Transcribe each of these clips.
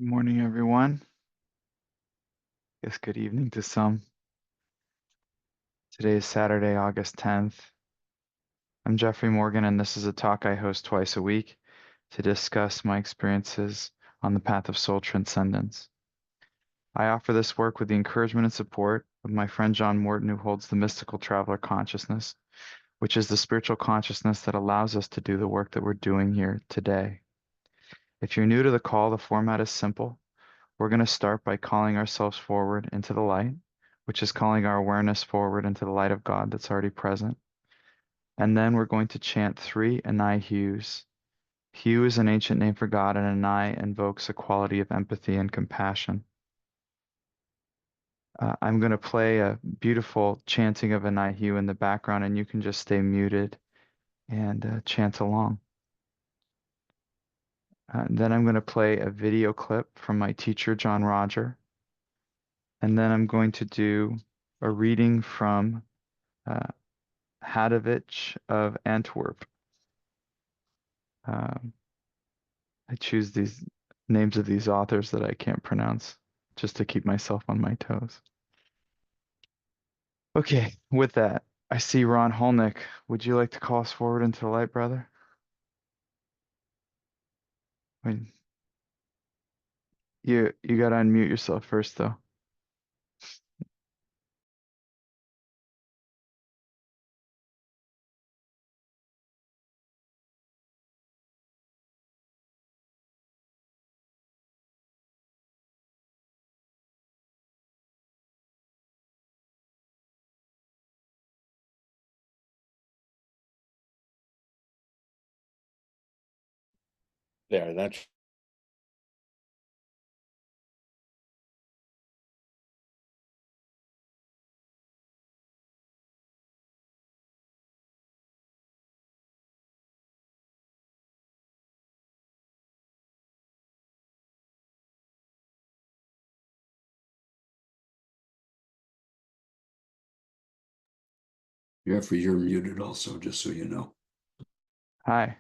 Good morning, everyone. Yes, good evening to some. Today is Saturday, August 10th. I'm Jeffrey Morgan, and this is a talk I host twice a week to discuss my experiences on the path of soul transcendence. I offer this work with the encouragement and support of my friend John Morton, who holds the mystical traveler consciousness, which is the spiritual consciousness that allows us to do the work that we're doing here today. If you're new to the call, the format is simple. We're going to start by calling ourselves forward into the light, which is calling our awareness forward into the light of God that's already present. And then we're going to chant 3 Anai hues. Hue is an ancient name for God, and Anai invokes a quality of empathy and compassion. I'm going to play a beautiful chanting of Anai hue in the background, and you can just stay muted and chant along. Then I'm going to play a video clip from my teacher, John Roger. And then I'm going to do a reading from Hadovich of Antwerp. I choose these names of these authors that I can't pronounce just to keep myself on my toes. Okay, with that, I see Ron Holnick. Would you like to call us forward into the light, brother? You got to unmute yourself first, though. There, that's Jeffrey, you're muted also, just so you know. Hi.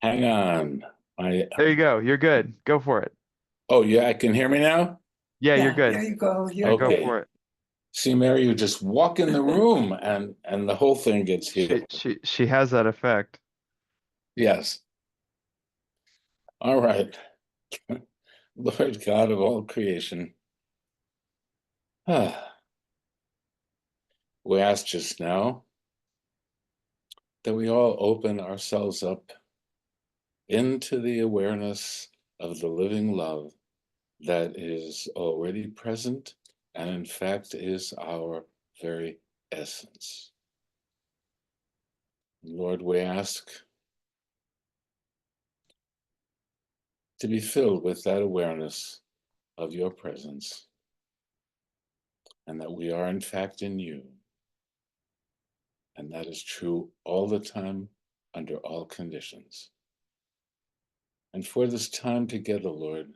hang on. There you go. You're good. Go for it. Oh, yeah, I can hear me now? Yeah, you're good. There you go. Yeah, go Okay. for it. See, Mary, you just walk in the room and the whole thing gets healed. She has that effect. Yes. All right. Lord God of all creation. We asked just now that we all open ourselves up into the awareness of the living love that is already present and in fact is our very essence. Lord, we ask to be filled with that awareness of your presence and that we are in fact in you. And that is true all the time, under all conditions. And for this time together, Lord,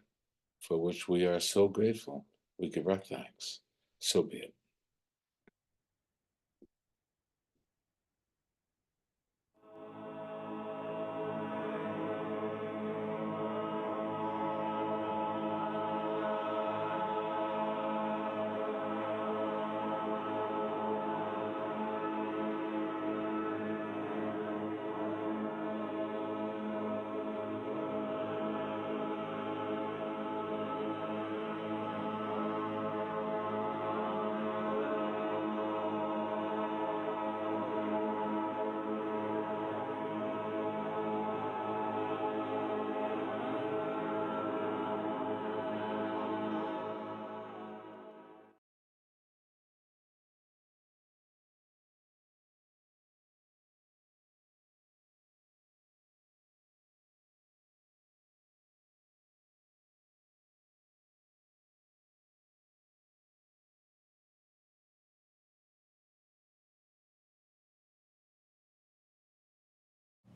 for which we are so grateful, we give our thanks. So be it.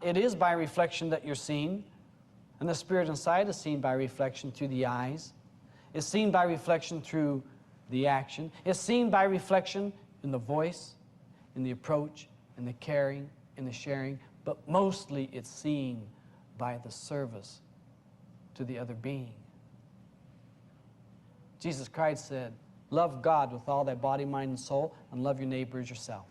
It is by reflection that you're seen, and the spirit inside is seen by reflection through the eyes. It's seen by reflection through the action. It's seen by reflection in the voice, in the approach, in the caring, in the sharing, but mostly it's seen by the service to the other being. Jesus Christ said, love God with all thy body, mind, and soul, and love your neighbor as yourself.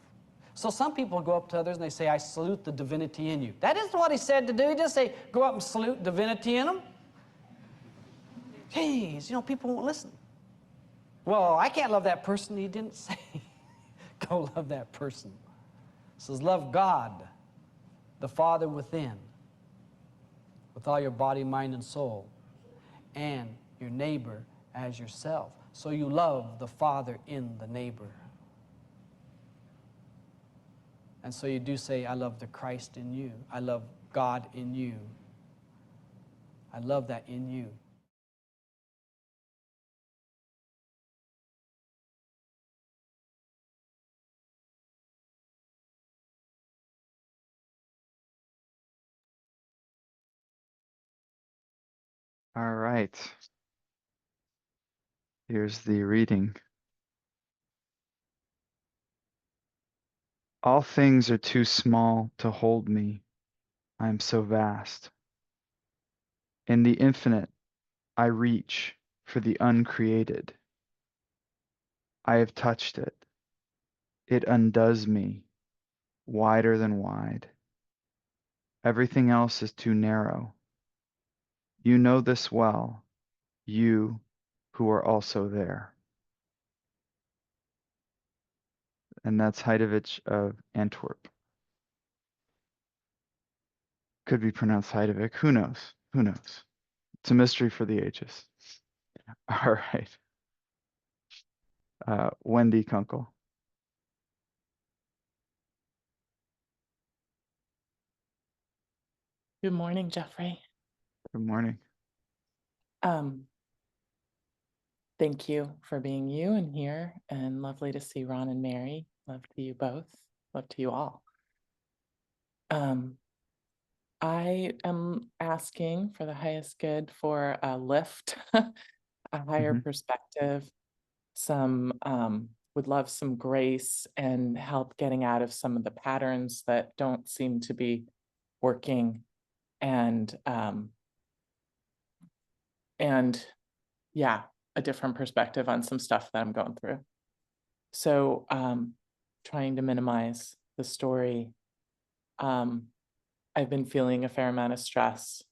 So some people go up to others and they say, I salute the divinity in you. That isn't what he said to do. He didn't say, go up and salute divinity in them. Jeez, people won't listen. Well, I can't love that person. He didn't say, go love that person. He says, love God, the Father within, with all your body, mind, and soul, and your neighbor as yourself. So you love the Father in the neighbor. And so you do say, I love the Christ in you. I love God in you. I love that in you. All right. Here's the reading. All things are too small to hold me. I am so vast. In the infinite, I reach for the uncreated. I have touched it. It undoes me, wider than wide. Everything else is too narrow. You know this well, you who are also there. And that's Heidevich of Antwerp. Could be pronounced Heidevich. Who knows? Who knows? It's a mystery for the ages. All right. Wendy Kunkel. Good morning, Jeffrey. Good morning. Um, Thank you for being you and here, and lovely to see Ron and Mary. Love to you both. Love to you all. I am asking for the highest good for a lift, a higher perspective, would love some grace and help getting out of some of the patterns that don't seem to be working, and yeah, a different perspective on some stuff that I'm going through. So trying to minimize the story. I've been feeling a fair amount of stress.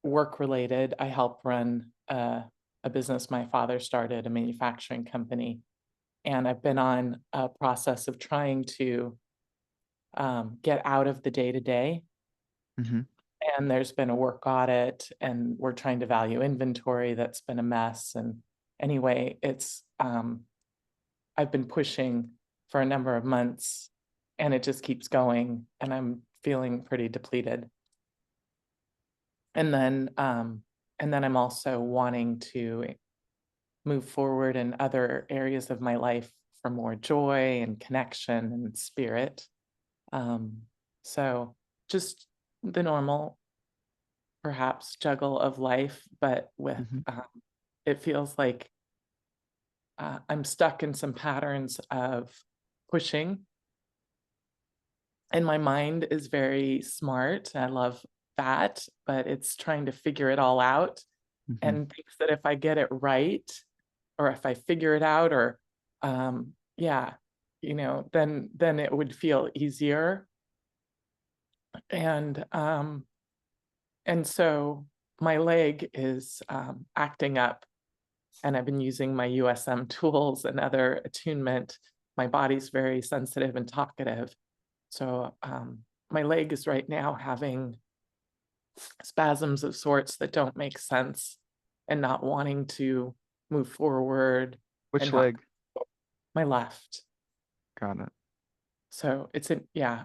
Work related. I help run a business my father started, a manufacturing company. And I've been on a process of trying to get out of the day-to-day. And there's been a work audit, and we're trying to value inventory that's been a mess. And anyway, it's I've been pushing for a number of months, and it just keeps going, and I'm feeling pretty depleted. And then I'm also wanting to move forward in other areas of my life for more joy and connection and spirit. So just the normal, perhaps, juggle of life, but with it feels like I'm stuck in some patterns of pushing, and my mind is very smart. I love that, but it's trying to figure it all out, and thinks that if I get it right, or if I figure it out, or yeah, then it would feel easier. And so my leg is acting up, and I've been using my USM tools and other attunement. My body's very sensitive and talkative. So my leg is right now having spasms of sorts that don't make sense, and not wanting to move forward. Which leg? My left. Got it. So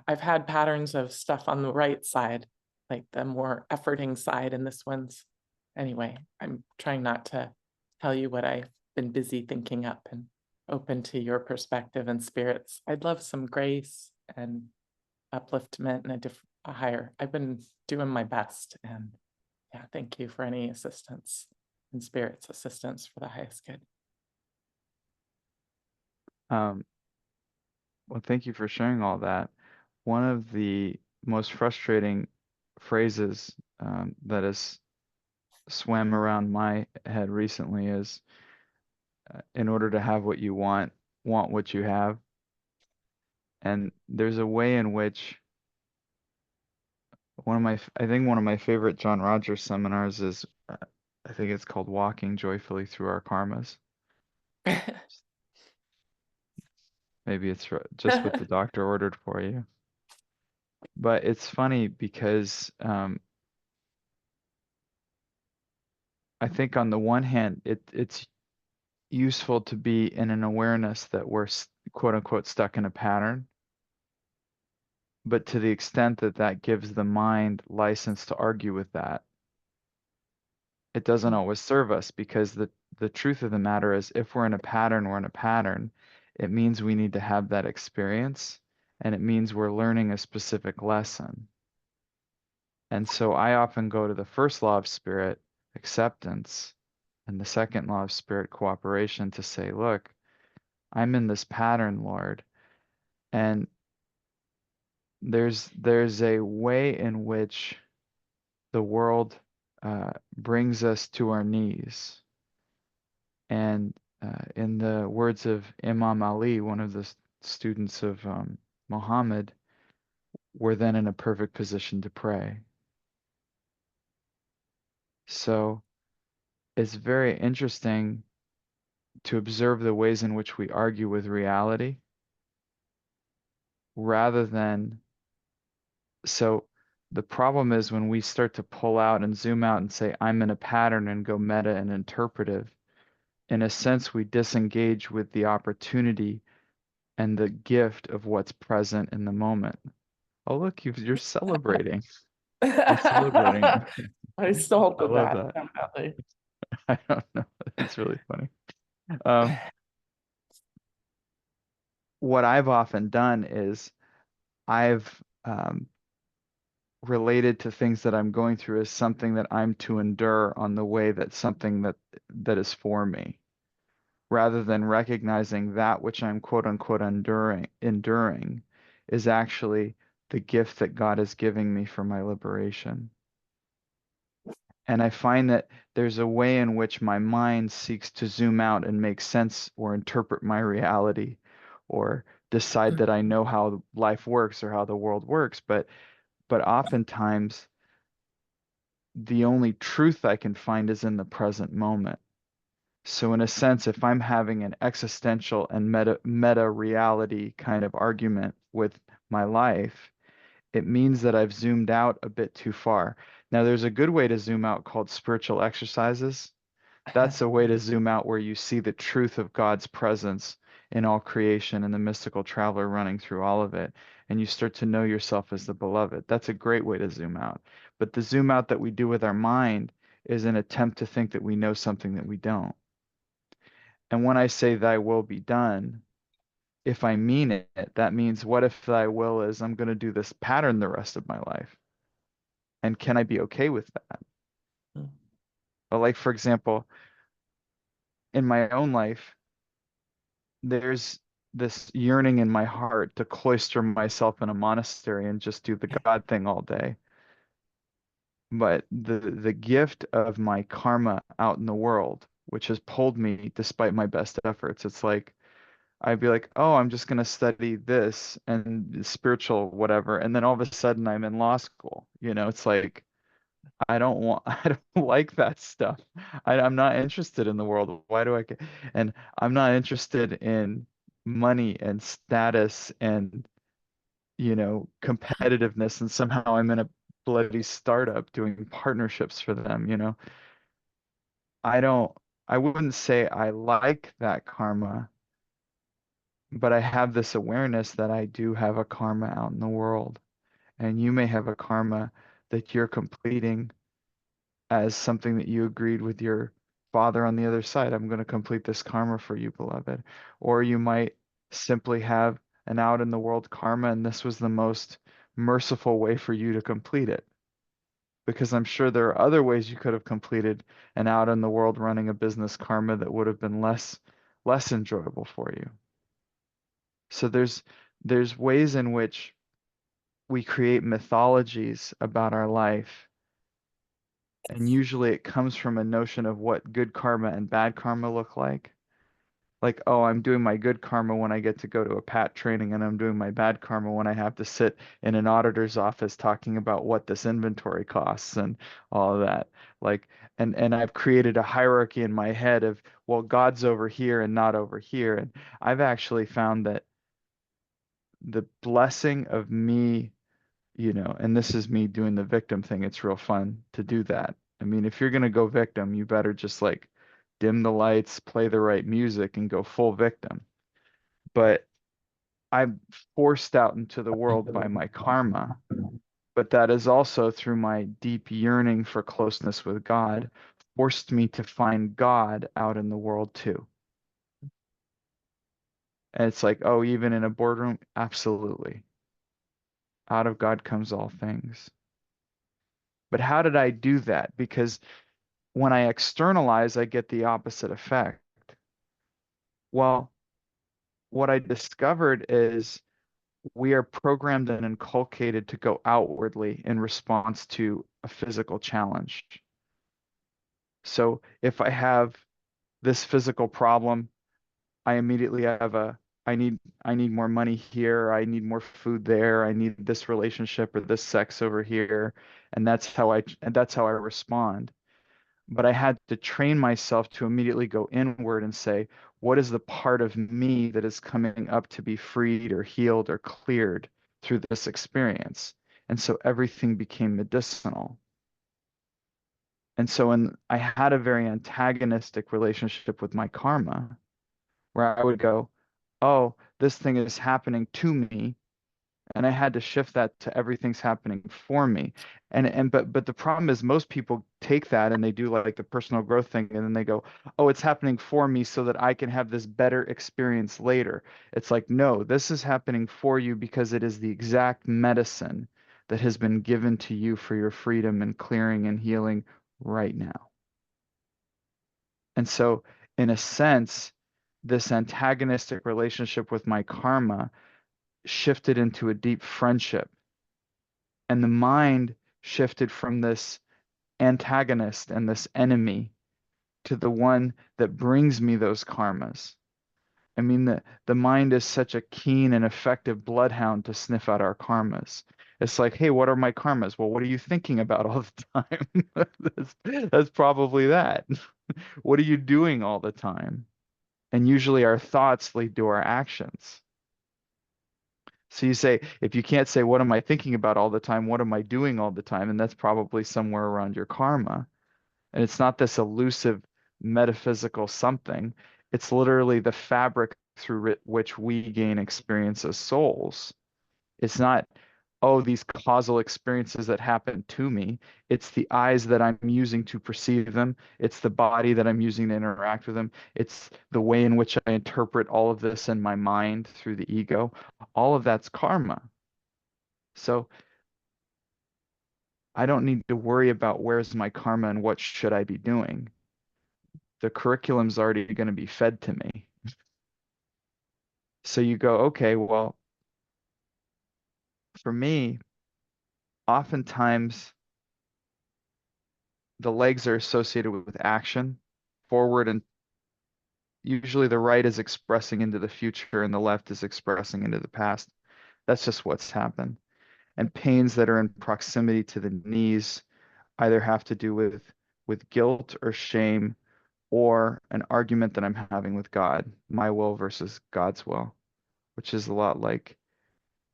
I've had patterns of stuff on the right side, like the more efforting side, and this one's, anyway, I'm trying not to tell you what I've been busy thinking up, and open to your perspective and spirits. I'd love some grace and upliftment and a higher. I've been doing my best, and yeah, thank you for any assistance and spirits assistance for the highest good. Well, thank you for sharing all that. One of the most frustrating phrases that is swam around my head recently is in order to have what you want what you have. And there's a way in which I think one of my favorite John Rogers seminars is, I think it's called Walking Joyfully Through Our Karmas. Maybe it's just what the doctor ordered for you. But it's funny because I think on the one hand, it's useful to be in an awareness that we're quote unquote stuck in a pattern. But to the extent that that gives the mind license to argue with that, it doesn't always serve us, because the truth of the matter is, if we're in a pattern, we're in a pattern. It means we need to have that experience, and it means we're learning a specific lesson. And so I often go to the first law of spirit, acceptance, and the second law of spirit, cooperation, to say, look, I'm in this pattern, Lord, and there's a way in which the world brings us to our knees. And in the words of Imam Ali, one of the students of Muhammad, we're then in a perfect position to pray. So it's very interesting to observe the ways in which we argue with reality, rather than, so the problem is when we start to pull out and zoom out and say, I'm in a pattern, and go meta and interpretive, in a sense, we disengage with the opportunity and the gift of what's present in the moment. Oh, look, you're celebrating. You're celebrating. I stole I love that, that. definitely. I don't know. It's really funny. Um, what I've often done is I've related to things that I'm going through as something that I'm to endure, on the way that something that is for me, rather than recognizing that which I'm quote unquote enduring is actually the gift that God is giving me for my liberation. And I find that there's a way in which my mind seeks to zoom out and make sense or interpret my reality, or decide that I know how life works or how the world works. But oftentimes the only truth I can find is in the present moment. So in a sense, if I'm having an existential and meta reality kind of argument with my life, it means that I've zoomed out a bit too far. Now, there's a good way to zoom out called spiritual exercises. That's a way to zoom out where you see the truth of God's presence in all creation and the mystical traveler running through all of it. And you start to know yourself as the beloved. That's a great way to zoom out. But the zoom out that we do with our mind is an attempt to think that we know something that we don't. And when I say thy will be done, if I mean it, that means, what if thy will is I'm going to do this pattern the rest of my life? And can I be okay with that? Mm. But like, for example, in my own life, there's this yearning in my heart to cloister myself in a monastery and just do the God thing all day. But the gift of my karma out in the world, which has pulled me despite my best efforts, it's like I'd be like, oh, I'm just gonna study this and spiritual whatever, and then all of a sudden I'm in law school. It's like I don't want, I don't like that stuff. I'm not interested in the world. Why do I get? And I'm not interested in money and status and, competitiveness. And somehow I'm in a bloody startup doing partnerships for them. I don't, I wouldn't say I like that karma, but I have this awareness that I do have a karma out in the world. And you may have a karma that you're completing as something that you agreed with your father on the other side. I'm going to complete this karma for you, beloved. Or you might simply have an out in the world karma, and this was the most merciful way for you to complete it. Because I'm sure there are other ways you could have completed an out in the world running a business karma that would have been less enjoyable for you. So there's ways in which we create mythologies about our life And usually it comes from a notion of what good karma and bad karma look like. Like, oh, I'm doing my good karma when I get to go to a PAT training, and I'm doing my bad karma when I have to sit in an auditor's office talking about what this inventory costs and all of that. Like, and I've created a hierarchy in my head of, well, God's over here and not over here. And I've actually found that the blessing of me, and this is me doing the victim thing, it's real fun to do that. I mean, if you're gonna go victim, you better just like dim the lights, play the right music, and go full victim. But I'm forced out into the world by my karma, but that is also through my deep yearning for closeness with God, forced me to find God out in the world too. And it's like, oh, even in a boardroom, absolutely. Out of God comes all things. But how did I do that? Because when I externalize, I get the opposite effect. Well, what I discovered is we are programmed and inculcated to go outwardly in response to a physical challenge. So if I have this physical problem, I immediately have I need more money here, I need more food there, I need this relationship or this sex over here, and that's how I respond. But I had to train myself to immediately go inward and say, what is the part of me that is coming up to be freed or healed or cleared through this experience? And so everything became medicinal. And so when I had a very antagonistic relationship with my karma, where I would go, oh, this thing is happening to me, and I had to shift that to everything's happening for me. But the problem is most people take that and they do like the personal growth thing and then they go, "Oh, it's happening for me so that I can have this better experience later." It's like, "No, this is happening for you because it is the exact medicine that has been given to you for your freedom and clearing and healing right now." And so, in a sense, this antagonistic relationship with my karma shifted into a deep friendship. And the mind shifted from this antagonist and this enemy to the one that brings me those karmas. I mean, the mind is such a keen and effective bloodhound to sniff out our karmas. It's like, hey, what are my karmas? Well, what are you thinking about all the time? That's probably that. What are you doing all the time? And usually our thoughts lead to our actions. So you say, if you can't say, what am I thinking about all the time? What am I doing all the time? And that's probably somewhere around your karma. And it's not this elusive metaphysical something. It's literally the fabric through which we gain experience as souls. It's not, oh, these causal experiences that happen to me. It's the eyes that I'm using to perceive them. It's the body that I'm using to interact with them. It's the way in which I interpret all of this in my mind through the ego. All of that's karma. So I don't need to worry about where's my karma and what should I be doing. The curriculum's already going to be fed to me. So you go, okay, well, for me, oftentimes the legs are associated with action, forward, and usually the right is expressing into the future and the left is expressing into the past. That's just what's happened. And pains that are in proximity to the knees either have to do with guilt or shame or an argument that I'm having with God, my will versus God's will, which is a lot like,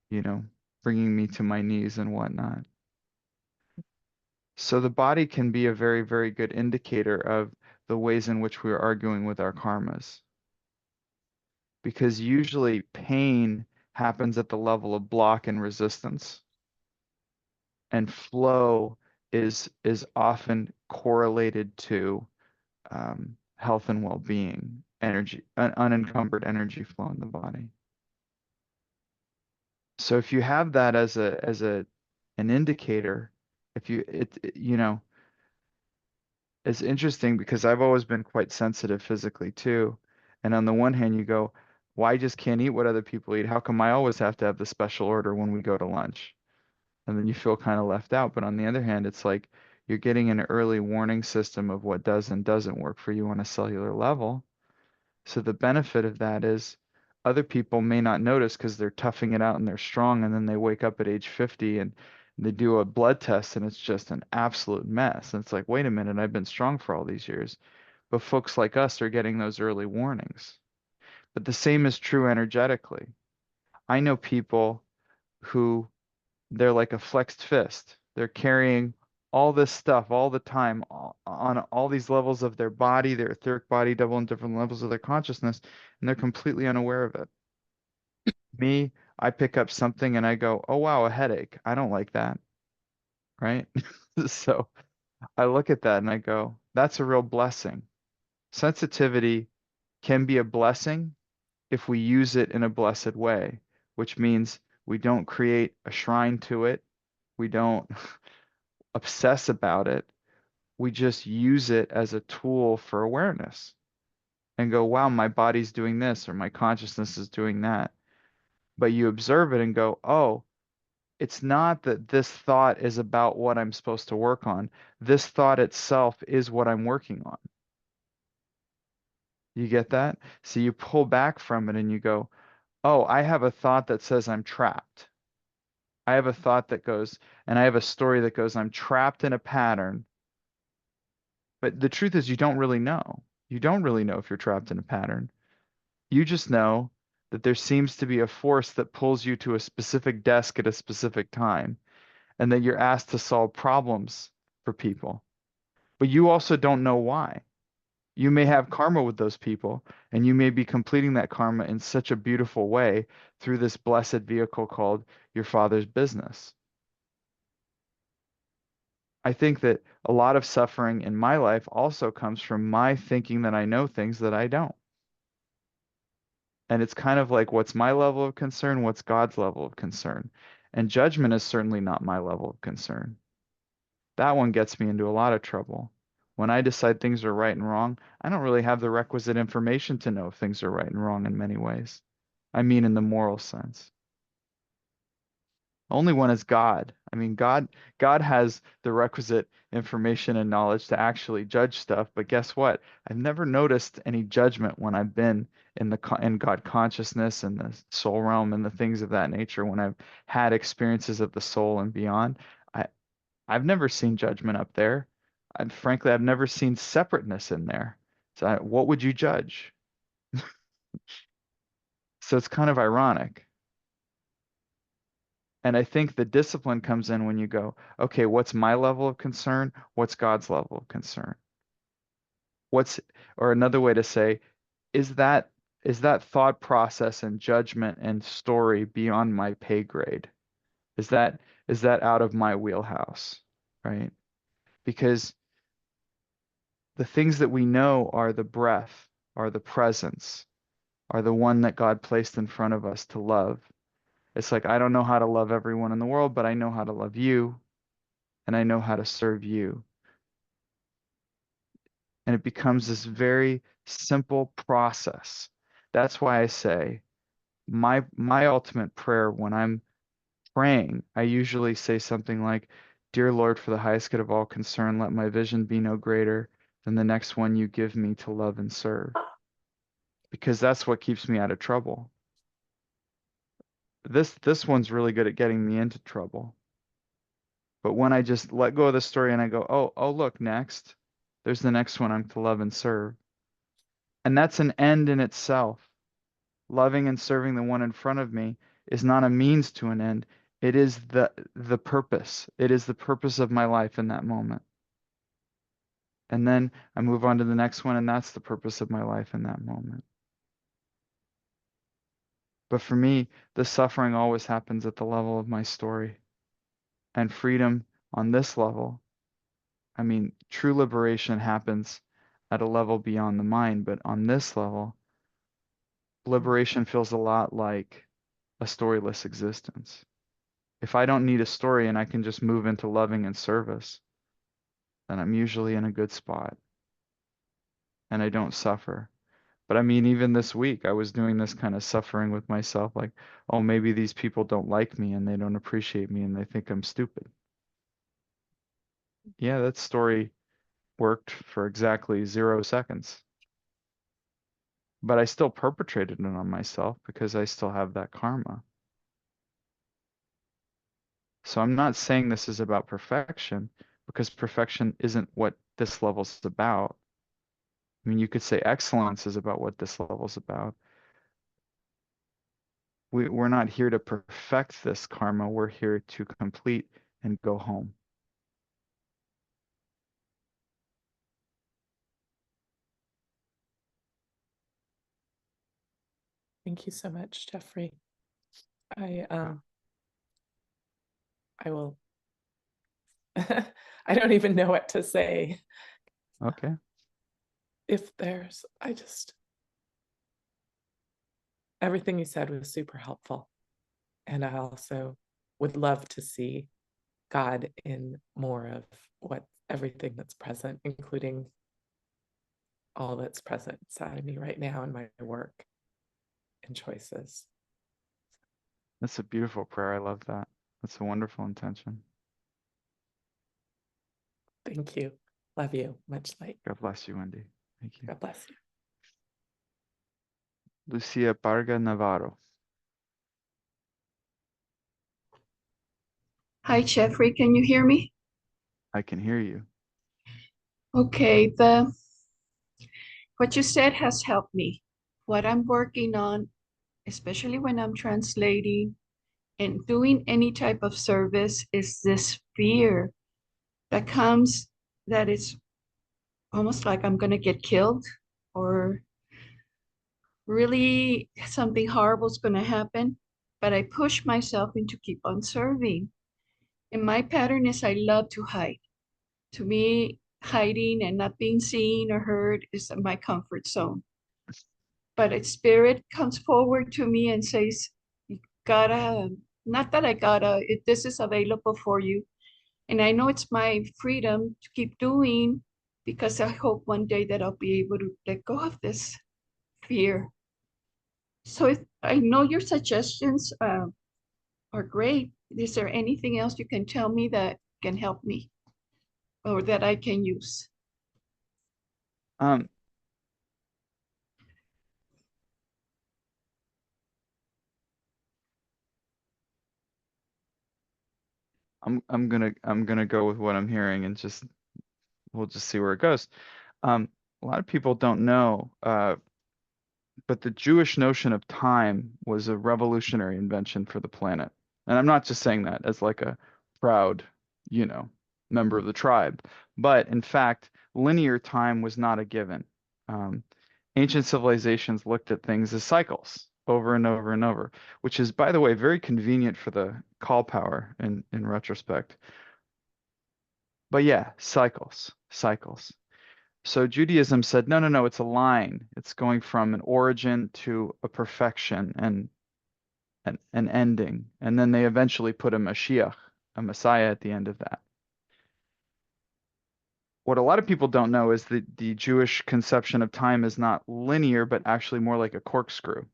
you know, bringing me to my knees and whatnot. So the body can be a very, very good indicator of the ways in which we are arguing with our karmas. Because usually pain happens at the level of block and resistance, and flow is often correlated to health and well-being, energy, unencumbered energy flow in the body. So if you have that as an indicator, if you it's interesting because I've always been quite sensitive physically too. And on the one hand, you go, well, I just can't eat what other people eat. How come I always have to have the special order when we go to lunch? And then you feel kind of left out. But on the other hand, it's like You're getting an early warning system of what does and doesn't work for you on a cellular level. So the benefit of that is other people may not notice because they're toughing it out and they're strong, and then they wake up at age 50 and they do a blood test and it's just an absolute mess. And it's like, wait a minute, I've been strong for all these years. But folks like us are getting those early warnings. But the same is true energetically. I know people who they're like a flexed fist. They're carrying all this stuff all the time on all these levels of their body, their etheric body, double and different levels of their consciousness, and they're completely unaware of it. Me, I pick up something and I go, oh wow, a headache. I don't like that, right? So I look at that and I go, that's a real blessing. Sensitivity can be a blessing if we use it in a blessed way, which means we don't create a shrine to it. We don't obsess about it. We just use it as a tool for awareness and go, wow, my body's doing this or my consciousness is doing that. But you observe it and go, oh, it's not that this thought is about what I'm supposed to work on. This thought itself is what I'm working on. You get that? So you pull back from it and you go, oh, I have a thought that says I'm trapped. I have a thought that goes, and I have a story that goes, I'm trapped in a pattern. But the truth is, you don't really know. You don't really know if you're trapped in a pattern. You just know that there seems to be a force that pulls you to a specific desk at a specific time, and that you're asked to solve problems for people. But you also don't know why. You may have karma with those people, and you may be completing that karma in such a beautiful way through this blessed vehicle called your father's business. I think that a lot of suffering in my life also comes from my thinking that I know things that I don't. And it's kind of like, what's my level of concern? What's God's level of concern? And judgment is certainly not my level of concern. That one gets me into a lot of trouble. When I decide things are right and wrong, I don't really have the requisite information to know if things are right and wrong in many ways. I mean, in the moral sense. Only one is God. I mean, God has the requisite information and knowledge to actually judge stuff, but guess what? I've never noticed any judgment when I've been in God consciousness and the soul realm and the things of that nature, when I've had experiences of the soul and beyond. I I've never seen judgment up there. And frankly, I've never seen separateness in there. So what would you judge? So it's kind of ironic. And I think the discipline comes in when you go, okay, what's my level of concern? What's God's level of concern? What's, or another way to say, is that is that thought process and judgment and story beyond my pay grade? Is that out of my wheelhouse, right? Because the things that we know are the breath, are the presence, are the one that God placed in front of us to love. It's like, I don't know how to love everyone in the world, but I know how to love you, and I know how to serve you. And it becomes this very simple process. That's why I say my ultimate prayer when I'm praying, I usually say something like, Dear Lord, for the highest good of all concern, let my vision be no greater than the next one you give me to love and serve. Because that's what keeps me out of trouble. This one's really good at getting me into trouble. But when I just let go of the story and I go, oh, look, next, there's the next one I'm to love and serve. And that's an end in itself. Loving and serving the one in front of me is not a means to an end. It is the purpose. It is the purpose of my life in that moment. And then I move on to the next one, and that's the purpose of my life in that moment. But for me, the suffering always happens at the level of my story. And freedom on this level, I mean, true liberation happens at a level beyond the mind, but on this level, liberation feels a lot like a storyless existence. If I don't need a story and I can just move into loving and service, then I'm usually in a good spot and I don't suffer. But I mean, even this week, I was doing this kind of suffering with myself, like, oh, maybe these people don't like me and they don't appreciate me and they think I'm stupid. Yeah, that story worked for exactly 0 seconds. But I still perpetrated it on myself because I still have that karma. So I'm not saying this is about perfection because perfection isn't what this level's about. I mean, you could say excellence is about what this level's about. We're not here to perfect this karma. We're here to complete and go home. Thank you so much, Jeffrey. I I will I don't even know what to say. Okay. If there's everything you said was super helpful. And I also would love to see God in more of everything that's present, including all that's present inside of me right now in my work and choices. That's a beautiful prayer. I love that. That's a wonderful intention. Thank you. Love you. Much light. God bless you, Wendy. Thank you. God bless you. Lucia Parga Navarro. Hi, Jeffrey. Can you hear me? I can hear you. Okay, what you said has helped me. What I'm working on, especially when I'm translating and doing any type of service, is this fear that comes that it's almost like I'm gonna get killed or really something horrible is gonna happen. But I push myself into keep on serving. And my pattern is I love to hide. To me, hiding and not being seen or heard is my comfort zone. But a spirit comes forward to me and says, "You gotta, not that I gotta, this is available for you." And I know it's my freedom to keep doing because I hope one day that I'll be able to let go of this fear. So I know your suggestions are great. Is there anything else you can tell me that can help me or that I can use? Um, I'm gonna go with what I'm hearing and we'll just see where it goes. A lot of people don't know, but the Jewish notion of time was a revolutionary invention for the planet. And I'm not just saying that as like a proud, you know, member of the tribe, but in fact, linear time was not a given. Um, Ancient civilizations looked at things as cycles over and over and over, which is, by the way, very convenient for the call power in retrospect. But yeah, cycles. So Judaism said, no, no, no, it's a line. It's going from an origin to a perfection and an ending. And then they eventually put a Mashiach, a Messiah at the end of that. What a lot of people don't know is that the Jewish conception of time is not linear, but actually more like a corkscrew.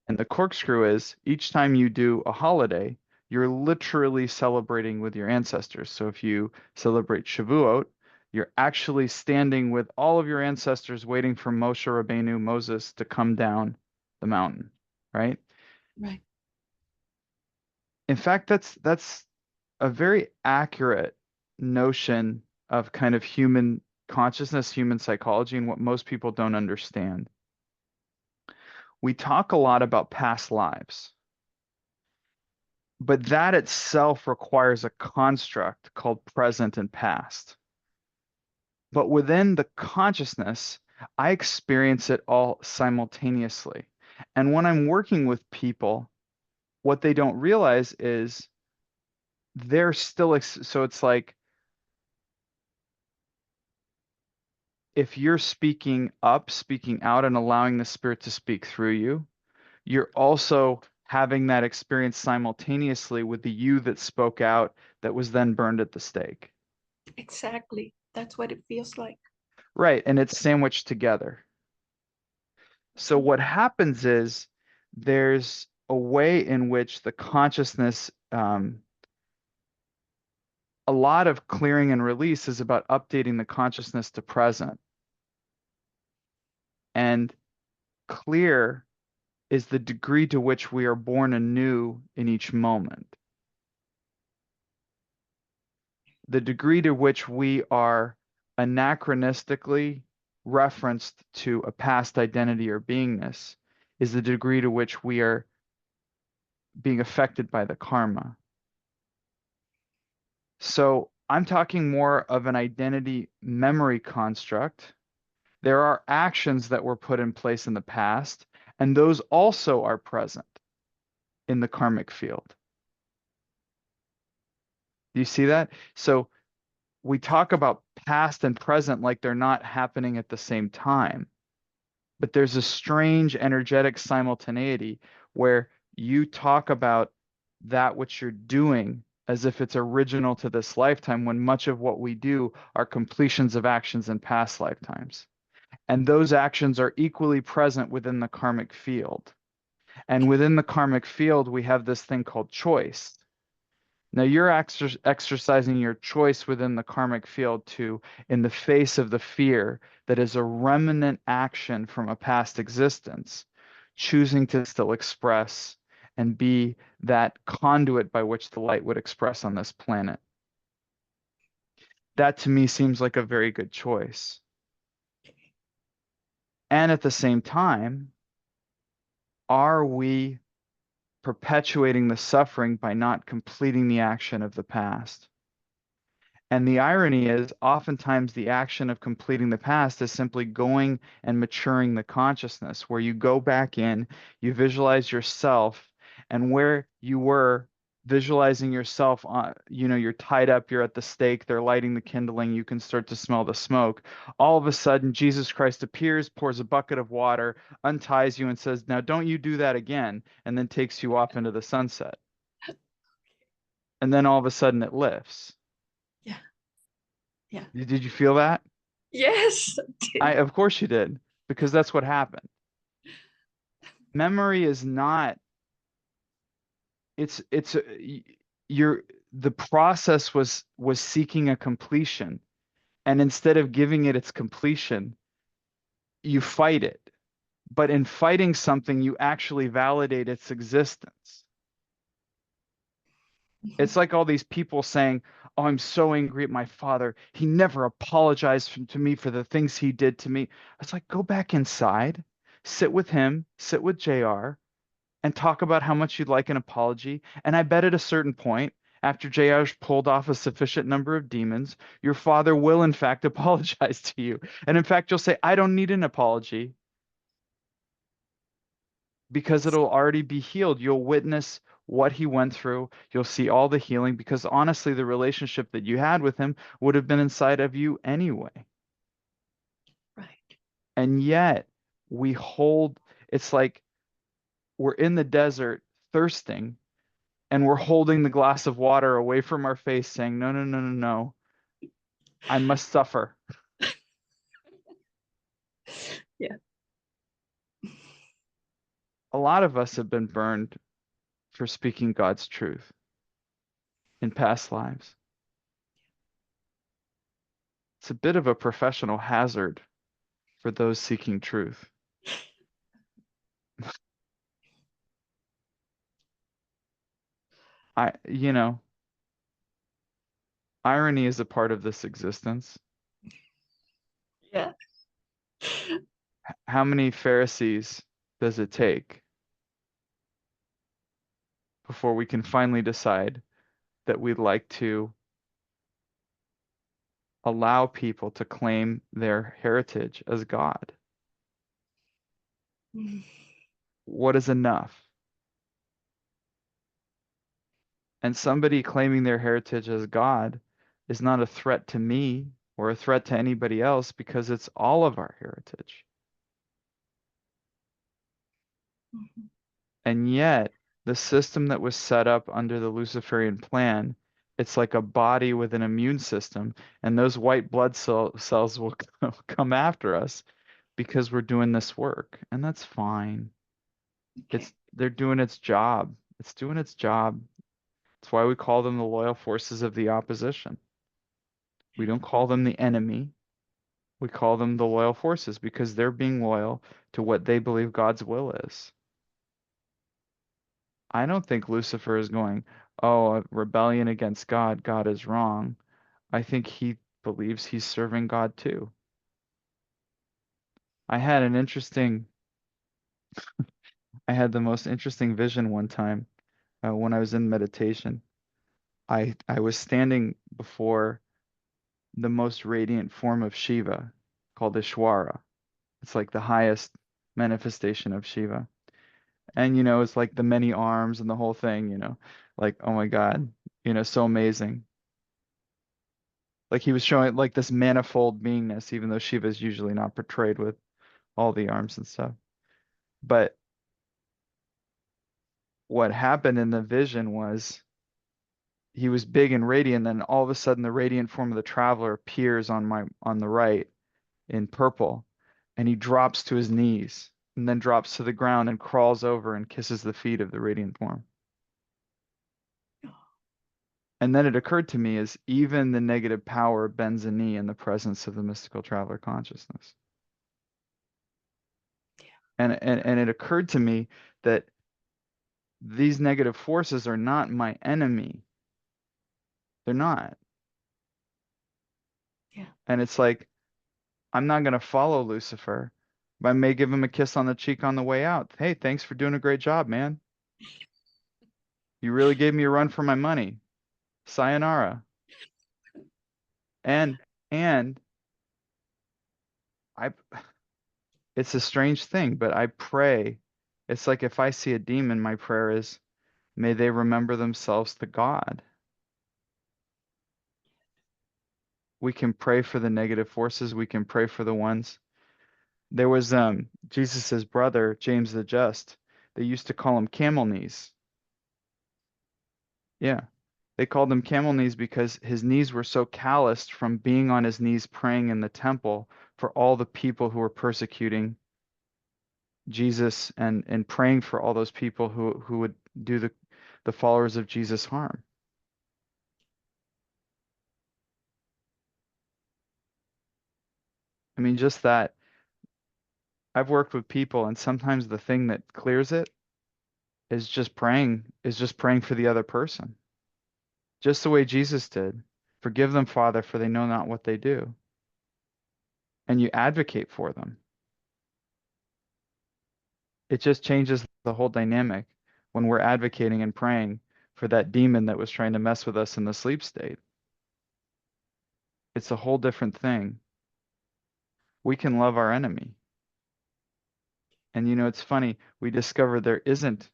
And the corkscrew is each time you do a holiday, you're literally celebrating with your ancestors. So if you celebrate Shavuot, you're actually standing with all of your ancestors waiting for Moshe Rabbeinu, Moses, to come down the mountain, right? Right. In fact, that's a very accurate notion of kind of human consciousness, human psychology, and what most people don't understand. We talk a lot about past lives, but that itself requires a construct called present and past. But within the consciousness, I experience it all simultaneously. And when I'm working with people, what they don't realize is they're still, so it's like if you're speaking up, speaking out, and allowing the spirit to speak through you, you're also having that experience simultaneously with the you that spoke out that was then burned at the stake. Exactly. That's what it feels like. Right, and it's sandwiched together. So what happens is there's a way in which the consciousness a lot of clearing and release is about updating the consciousness to present. And clear is the degree to which we are born anew in each moment. The degree to which we are anachronistically referenced to a past identity or beingness is the degree to which we are being affected by the karma. So I'm talking more of an identity memory construct. There are actions that were put in place in the past, and those also are present in the karmic field. Do you see that? So we talk about past and present like they're not happening at the same time, but there's a strange energetic simultaneity where you talk about that which you're doing as if it's original to this lifetime, when much of what we do are completions of actions in past lifetimes. And those actions are equally present within the karmic field. And within the karmic field, we have this thing called choice. Now you're exercising your choice within the karmic field to, in the face of the fear that is a remnant action from a past existence, choosing to still express and be that conduit by which the light would express on this planet. That to me seems like a very good choice. And at the same time, are we perpetuating the suffering by not completing the action of the past? And the irony is, oftentimes the action of completing the past is simply going and maturing the consciousness, where you go back in, you visualize yourself, and where you were visualizing yourself on, you're tied up, you're at the stake, they're lighting the kindling, you can start to smell the smoke. All of a sudden, Jesus Christ appears, pours a bucket of water, unties you, and says, "Now don't you do that again," and then takes you off into the sunset. And then all of a sudden it lifts. Yeah. Yeah. Did you feel that? Yes. Of course you did, because that's what happened. Memory is not, the process was seeking a completion, and instead of giving it its completion, you fight it. But in fighting something, you actually validate its existence. It's like all these people saying, "Oh, I'm so angry at my father. He never apologized to me for the things he did to me." It's like, go back inside, sit with him, sit with JR, and talk about how much you'd like an apology. And I bet at a certain point, after JR's pulled off a sufficient number of demons, your father will in fact apologize to you. And in fact, you'll say, "I don't need an apology," because it'll already be healed. You'll witness what he went through. You'll see all the healing, because honestly, the relationship that you had with him would have been inside of you anyway. Right. And yet it's like we're in the desert thirsting, and we're holding the glass of water away from our face saying, "No, no, no, no, no. I must suffer." Yeah. A lot of us have been burned for speaking God's truth in past lives. It's a bit of a professional hazard for those seeking truth. You know, irony is a part of this existence. Yeah. How many Pharisees does it take before we can finally decide that we'd like to allow people to claim their heritage as God? What is enough? And somebody claiming their heritage as God is not a threat to me or a threat to anybody else, because it's all of our heritage. And yet, the system that was set up under the Luciferian plan, it's like a body with an immune system, and those white blood cells will come after us because we're doing this work, and that's fine. Okay. They're doing its job. It's doing its job. That's why we call them the loyal forces of the opposition. We don't call them the enemy. We call them the loyal forces because they're being loyal to what they believe God's will is. I don't think Lucifer is going, oh, a rebellion against God, God is wrong. I think he believes he's serving God too. I had the most interesting vision one time when I was in meditation. I was standing before the most radiant form of Shiva called Ishwara. It's like the highest manifestation of Shiva. And, it's like the many arms and the whole thing, like, oh my God, so amazing. Like he was showing like this manifold beingness, even though Shiva is usually not portrayed with all the arms and stuff. But what happened in the vision was he was big and radiant, then all of a sudden the radiant form of the traveler appears on the right in purple, and he drops to his knees and then drops to the ground and crawls over and kisses the feet of the radiant form. And then it occurred to me as even the negative power bends a knee in the presence of the mystical traveler consciousness. And it occurred to me that these negative forces are not my enemy. They're not. Yeah. And it's like, I'm not going to follow Lucifer. But I may give him a kiss on the cheek on the way out. Hey, thanks for doing a great job, man. You really gave me a run for my money. Sayonara. And and I it's a strange thing, but I pray. It's like if I see a demon, my prayer is, may they remember themselves to God. We can pray for the negative forces. We can pray for the ones. There was Jesus's brother, James the Just. They used to call him camel knees. Yeah. They called him camel knees because his knees were so calloused from being on his knees praying in the temple for all the people who were persecuting Jesus and praying for all those people who would do the followers of Jesus harm. I mean, just that I've worked with people and sometimes the thing that clears it is just praying for the other person. Just the way Jesus did. Forgive them, Father, for they know not what they do. And you advocate for them. It just changes the whole dynamic when we're advocating and praying for that demon that was trying to mess with us in the sleep state. It's a whole different thing. We can love our enemy. And it's funny, we discover there isn't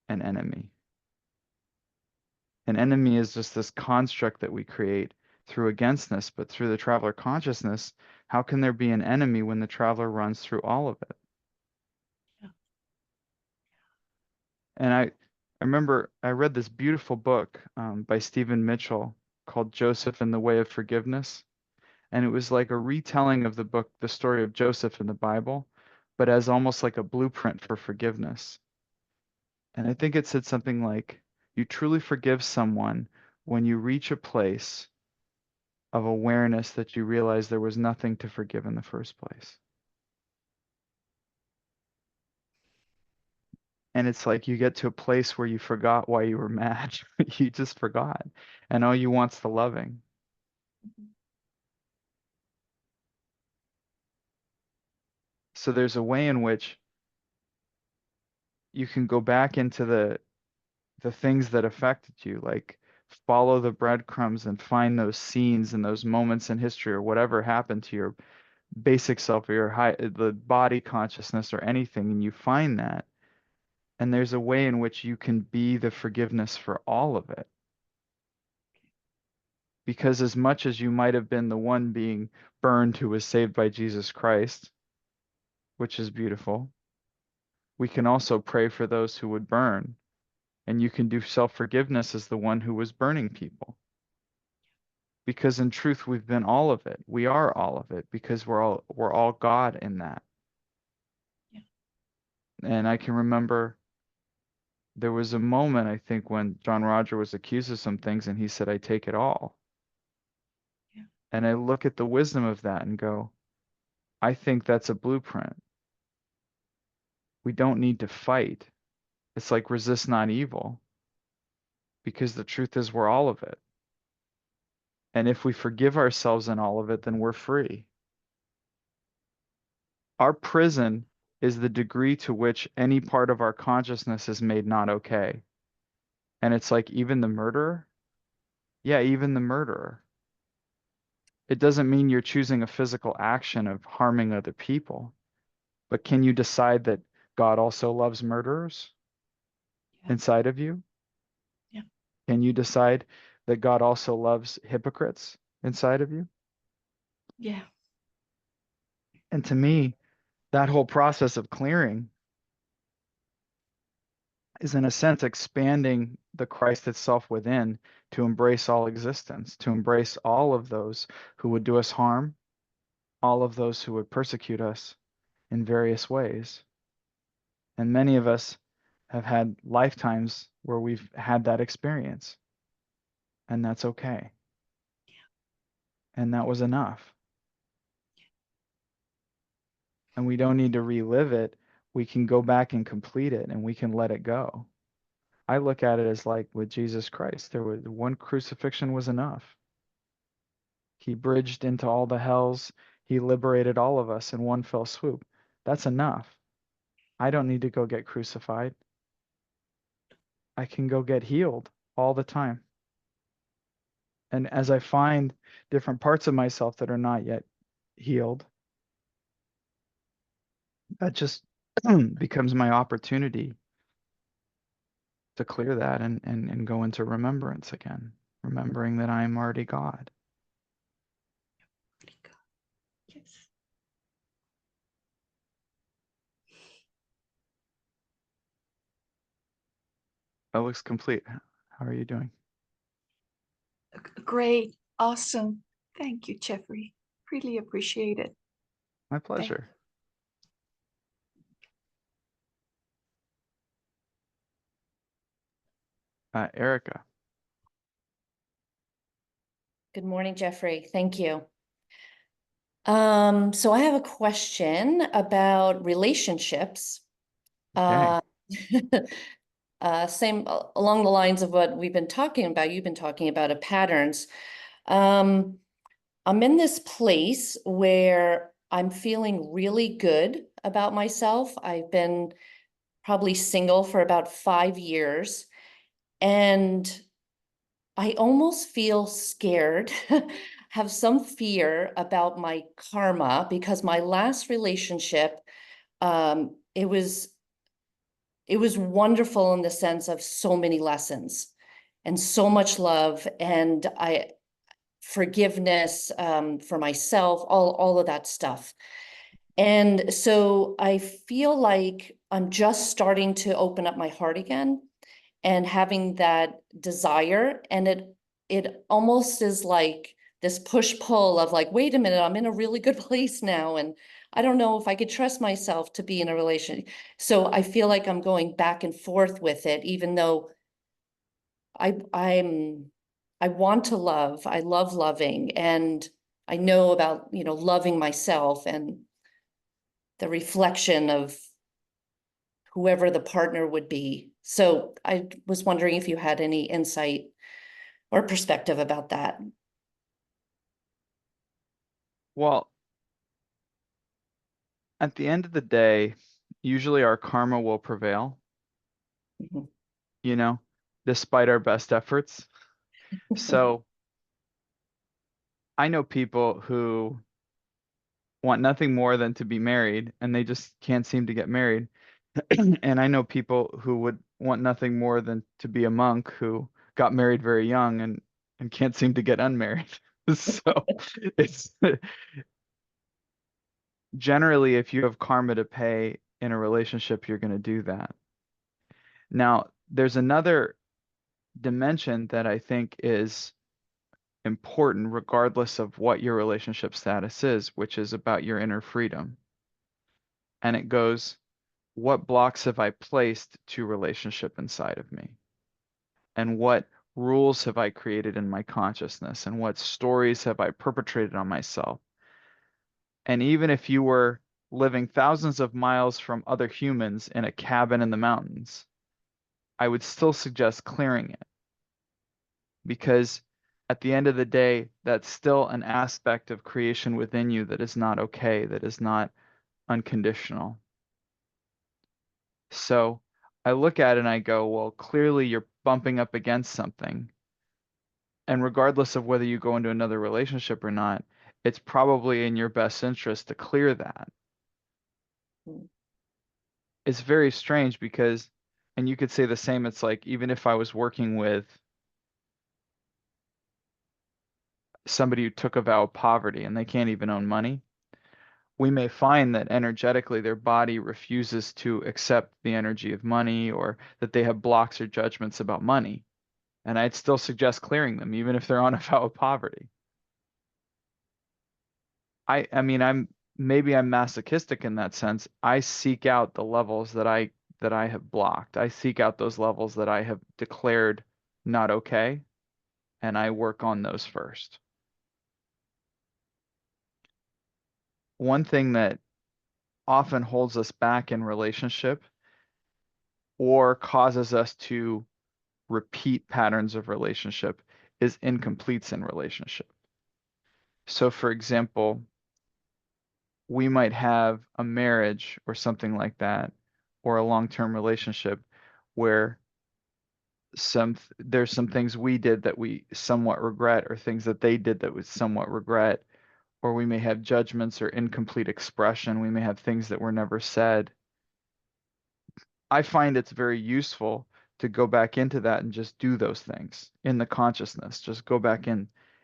an enemy. An enemy is just this construct that we create through againstness, but through the traveler consciousness, how can there be an enemy when the traveler runs through all of it? Yeah. And I remember I read this beautiful book by Stephen Mitchell called Joseph and the Way of Forgiveness. And it was like a retelling of the story of Joseph in the Bible, but as almost like a blueprint for forgiveness. And I think it said something like, you truly forgive someone when you reach a place of awareness that you realize there was nothing to forgive in the first place. And it's like you get to a place where you forgot why you were mad. You just forgot. And all you want's the loving. So there's a way in which you can go back into the things that affected you, like follow the breadcrumbs and find those scenes and those moments in history or whatever happened to your basic self or the body consciousness or anything, and you find that. And there's a way in which you can be the forgiveness for all of it. Because as much as you might have been the one being burned who was saved by Jesus Christ, which is beautiful, we can also pray for those who would burn. And you can do self-forgiveness as the one who was burning people. Because in truth, we've been all of it. We are all of it because we're all God in that. Yeah. And I can remember there was a moment, I think, when John Roger was accused of some things and he said, I take it all. Yeah. And I look at the wisdom of that and go, I think that's a blueprint. We don't need to fight. It's like resist not evil, because the truth is we're all of it. And if we forgive ourselves in all of it, then we're free. Our prison is the degree to which any part of our consciousness is made not okay. And it's like even the murderer, yeah, even the murderer. It doesn't mean you're choosing a physical action of harming other people, but can you decide that God also loves murderers Yeah. inside of you? Yeah. Can you decide that God also loves hypocrites inside of you? Yeah. And to me, that whole process of clearing is in a sense expanding the Christ itself within to embrace all existence, to embrace all of those who would do us harm, all of those who would persecute us in various ways. And many of us have had lifetimes where we've had that experience, and that's okay. And that was enough. And we don't need to relive it. We can go back and complete it, and we can let it go. I look at it as like with Jesus Christ, there was one crucifixion was enough. He bridged into all the hells. He liberated all of us in one fell swoop. That's enough. I don't need to go get crucified. I can go get healed all the time. And as I find different parts of myself that are not yet healed, that just becomes my opportunity to clear that and go into remembrance again, remembering that I am already God. Yes. That looks complete. How are you doing? Great. Awesome. Thank you, Jeffrey. Really appreciate it. My pleasure. Erica. Good morning, Jeffrey. Thank you. So I have a question about relationships. Okay. Same along the lines of what we've been talking about. You've been talking about patterns. I'm in this place where I'm feeling really good about myself. I've been probably single for about 5 years, and I almost feel scared, have some fear about my karma, because my last relationship, it was wonderful in the sense of so many lessons and so much love and forgiveness for myself, all of that stuff. And so I feel like I'm just starting to open up my heart again and having that desire, and it almost is like this push-pull of like, wait a minute, I'm in a really good place now, and I don't know if I could trust myself to be in a relationship. So I feel like I'm going back and forth with it, even though I want to love, I love loving, and I know about, loving myself and the reflection of whoever the partner would be. So I was wondering if you had any insight or perspective about that. Well, at the end of the day, usually our karma will prevail, Mhm. you know, despite our best efforts. So I know people who want nothing more than to be married and they just can't seem to get married. And I know people who would want nothing more than to be a monk who got married very young and can't seem to get unmarried. So it's generally, if you have karma to pay in a relationship, you're going to do that. Now, there's another dimension that I think is important regardless of what your relationship status is, which is about your inner freedom. And it goes, what blocks have I placed to relationship inside of me? And what rules have I created in my consciousness? And what stories have I perpetrated on myself? And even if you were living thousands of miles from other humans in a cabin in the mountains, I would still suggest clearing it, because at the end of the day, that's still an aspect of creation within you that is not okay, that is not unconditional. So I look at it and I go, well, clearly you're bumping up against something. And regardless of whether you go into another relationship or not, it's probably in your best interest to clear that. Mm. It's very strange because, and you could say the same, it's like even if I was working with somebody who took a vow of poverty and they can't even own money, we may find that energetically their body refuses to accept the energy of money, or that they have blocks or judgments about money. And I'd still suggest clearing them, even if they're on a vow of poverty. I mean, maybe I'm masochistic in that sense. I seek out the levels that I have blocked. I seek out those levels that I have declared not okay, and I work on those first. One thing that often holds us back in relationship or causes us to repeat patterns of relationship is incompletes in relationship. So, for example, we might have a marriage or something like that, or a long-term relationship where there's some things we did that we somewhat regret, or things that they did that we somewhat regret, or we may have judgments or incomplete expression. We may have things that were never said. I find it's very useful to go back into that and just do those things in the consciousness. Just go back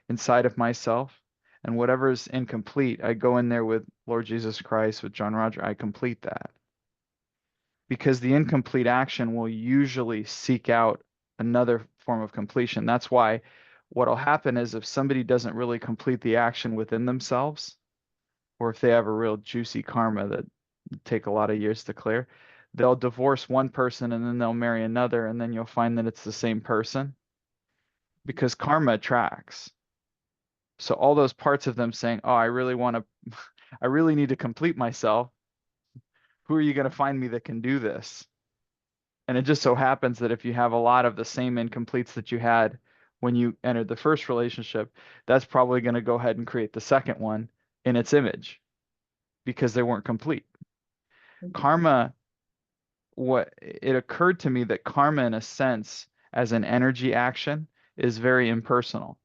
inside of myself, and whatever is incomplete, I go in there with Lord Jesus Christ, with John Roger, I complete that. Because the incomplete action will usually seek out another form of completion. That's why what'll happen is if somebody doesn't really complete the action within themselves, or if they have a real juicy karma that take a lot of years to clear, they'll divorce one person and then they'll marry another, and then you'll find that it's the same person, because karma attracts. So all those parts of them saying, "Oh, I really want to, I really need to complete myself. Who are you going to find me that can do this?" And it just so happens that if you have a lot of the same incompletes that you had when you entered the first relationship, that's probably going to go ahead and create the second one in its image, because they weren't complete. Karma, what it occurred to me that karma, in a sense, as an energy action, is very impersonal.